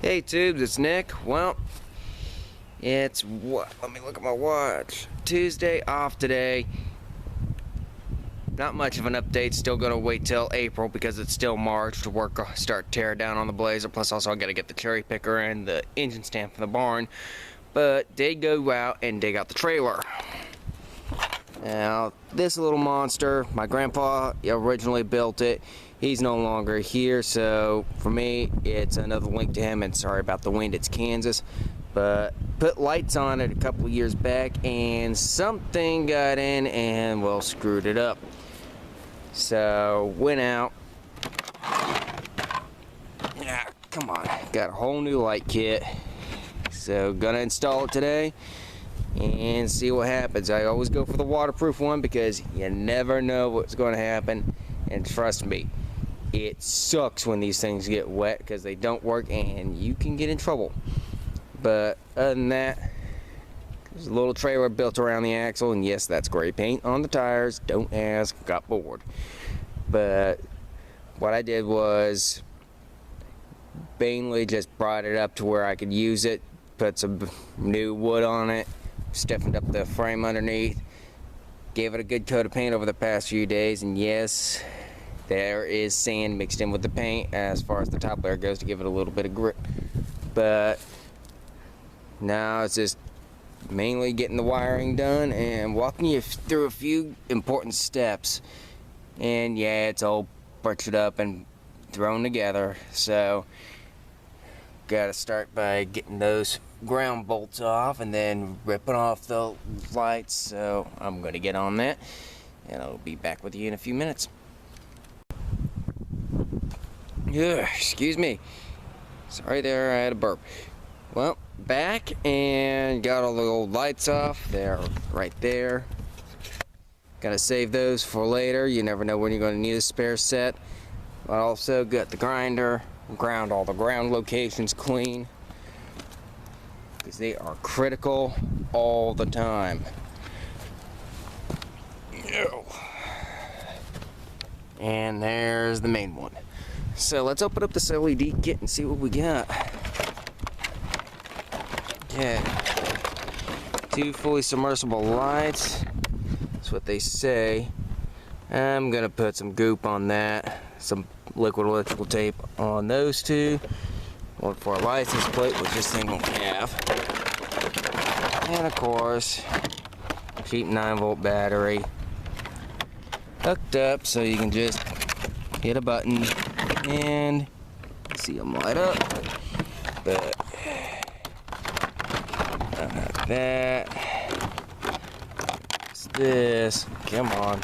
Hey tubes, it's Nick. Well, it's what? Let me look at my watch. Tuesday, off today. Not much of an update. Still gonna wait till April because it's still March to start tear down on the Blazer. Plus, also I gotta get the cherry picker and the engine stand from the barn. But did go out and dig out the trailer. Now, this little monster, my grandpa originally built it. He's no longer here, so for me, it's another link to him. And sorry about the wind, it's Kansas. But put lights on it a couple years back, and something got in and, well, screwed it up. So, went out. Yeah, come on. Got a whole new light kit. So, gonna install it today and see what happens. I always go for the waterproof one because you never know what's going to happen. And trust me, it sucks when these things get wet because they don't work and you can get in trouble. But other than that, there's a little trailer built around the axle, and yes, that's gray paint on the tires. Don't ask, got bored. But what I did was mainly just brought it up to where I could use it, put some new wood on it, stiffened up the frame underneath, gave it a good coat of paint over the past few days, and yes, there is sand mixed in with the paint as far as the top layer goes to give it a little bit of grip. But now it's just mainly getting the wiring done and walking you through a few important steps. And yeah, it's all butchered up and thrown together, so gotta start by getting those ground bolts off and then ripping off the lights. So I'm gonna get on that and I'll be back with you in a few minutes. Yeah, excuse me, sorry there, I had a burp. Well, back and got all the old lights off. They're right there. Gotta save those for later. You never know when you're gonna need a spare set. But also got the grinder, ground all the ground locations clean, because they are critical all the time. And there's the main one. So let's open up this LED kit and see what we got. Yeah, 2 fully submersible lights. That's what they say. I'm gonna put some goop on that, some liquid electrical tape on those 2. One for a license plate, which this thing won't have. And of course, cheap 9-volt battery. Hooked up so you can just hit a button and see them light up. But don't have that. What's this? Come on.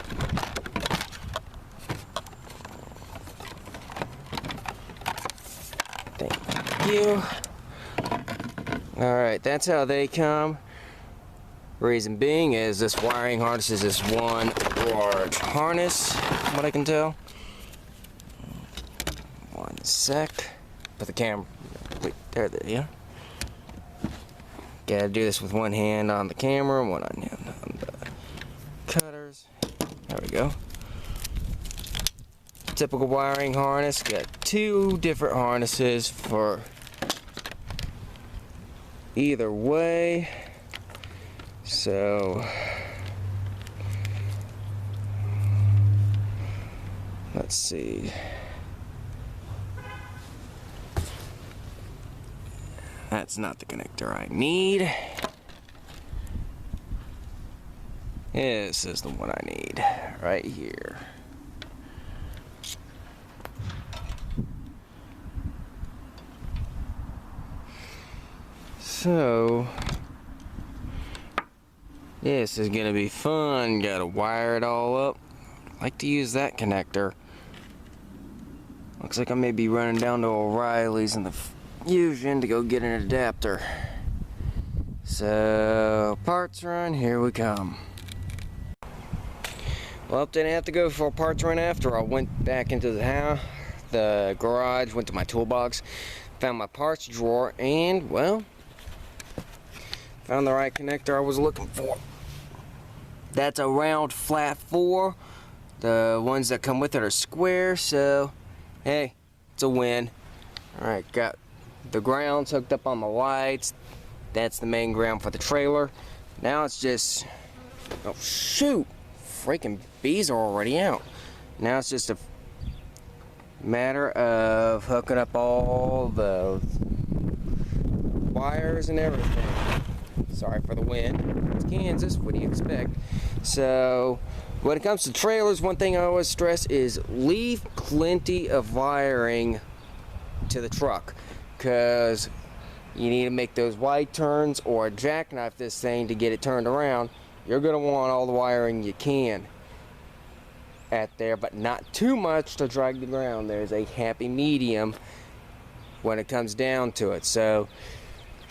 Thank you. Alright, that's how they come. Reason being is this wiring harness is this one large harness, from what I can tell. One sec. Put the camera. Wait, there they are. Gotta do this with one hand on the camera, one on the cutters. There we go. Typical wiring harness. Got 2 different harnesses for either way. So let's see. That's not the connector I need. This is the one I need, right here. So, this is gonna be fun. Gotta wire it all up. Like to use that connector. Looks like I may be running down to O'Reilly's in the Fusion to go get an adapter. So, parts run, here we come. Well, didn't have to go for a parts run after. I went back into the garage, went to my toolbox, found my parts drawer, and, well, found the right connector I was looking for. That's a round flat 4. The ones that come with it are square, so hey, it's a win. Alright, got the ground's hooked up on the lights. That's the main ground for the trailer. Now it's just, oh shoot, freaking bees are already out. Now it's just a matter of hooking up all the wires and everything. Sorry for the wind. It's Kansas, what do you expect? So when it comes to trailers, one thing I always stress is leave plenty of wiring to the truck, because you need to make those wide turns or jackknife this thing to get it turned around. You're going to want all the wiring you can at there, but not too much to drag the ground. There's a happy medium when it comes down to it. So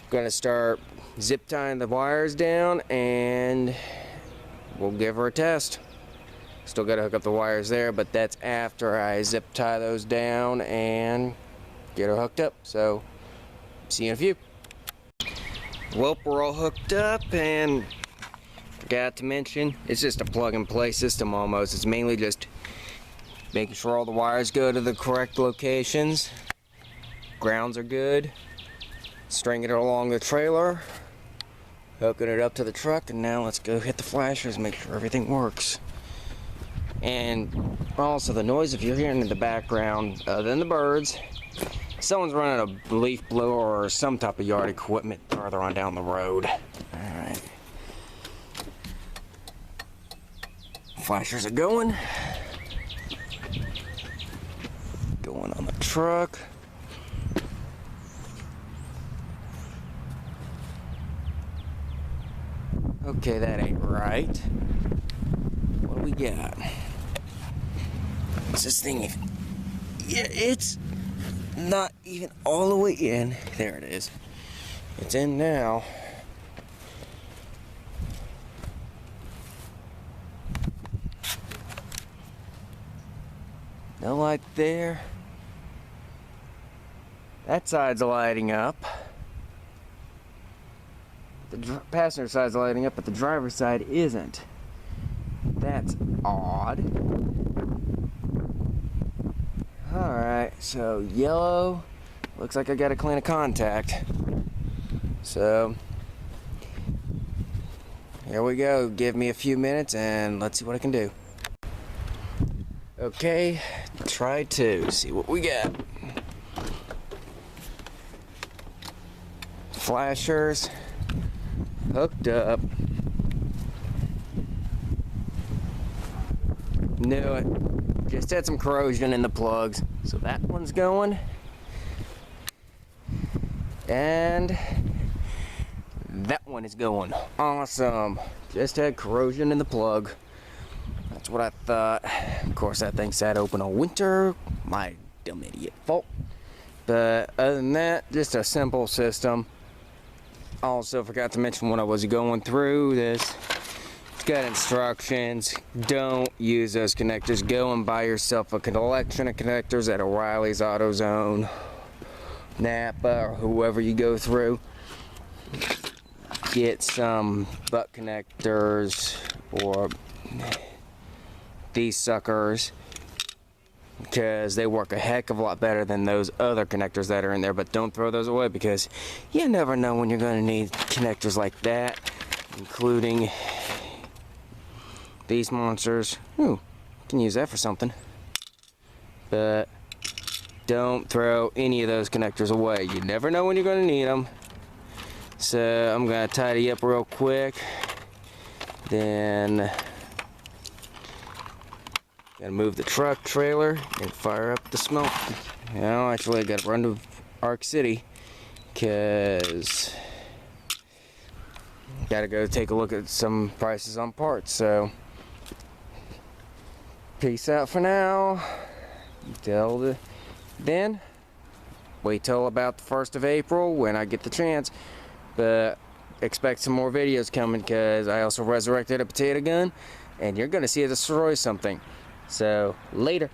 I'm going to start zip tying the wires down and we'll give her a test. Still got to hook up the wires there, but that's after I zip tie those down and get her hooked up. So see you in a few. Well, we're all hooked up, and forgot to mention, it's just a plug and play system almost. It's mainly just making sure all the wires go to the correct locations. Grounds are good. Stringing it along the trailer. Hooking it up to the truck, and now let's go hit the flashers, make sure everything works. And also the noise, if you're hearing in the background, other than the birds, someone's running a leaf blower or some type of yard equipment farther on down the road. Alright. Flashers are going. Going on the truck. Okay, that ain't right. What do we got? What's this thing? Yeah, it's not even all the way in. There it is. It's in now. No light there. That side's lighting up. The passenger side's lighting up, but the driver's side isn't. That's odd. Alright, so yellow. Looks like I got a clean of contact. So here we go. Give me a few minutes and let's see what I can do. Okay, try to see what we got. Flashers hooked up. Knew it. Just had some corrosion in the plugs, so that one's going. And that one is going. Awesome. Just had corrosion in the plug. That's what I thought. Of course, that thing sat open all winter. My dumb idiot fault. But other than that, just a simple system. Also forgot to mention when I was going through this, it's got instructions. Don't use those connectors. Go and buy yourself a collection of connectors at O'Reilly's, AutoZone, Napa, or whoever you go through. Get some butt connectors or these suckers, because they work a heck of a lot better than those other connectors that are in there. But don't throw those away, because you never know when you're going to need connectors like that, including these monsters. Ooh, can use that for something. But don't throw any of those connectors away. You never know when you're going to need them. So I'm going to tidy up real quick. Then gotta move the truck trailer and fire up the smoke. Now, actually, I gotta run to Arc City, because gotta go take a look at some prices on parts. So, peace out for now. Till then, wait till about the 1st of April when I get the chance. But expect some more videos coming, because I also resurrected a potato gun, and you're gonna see it destroy something. So, later.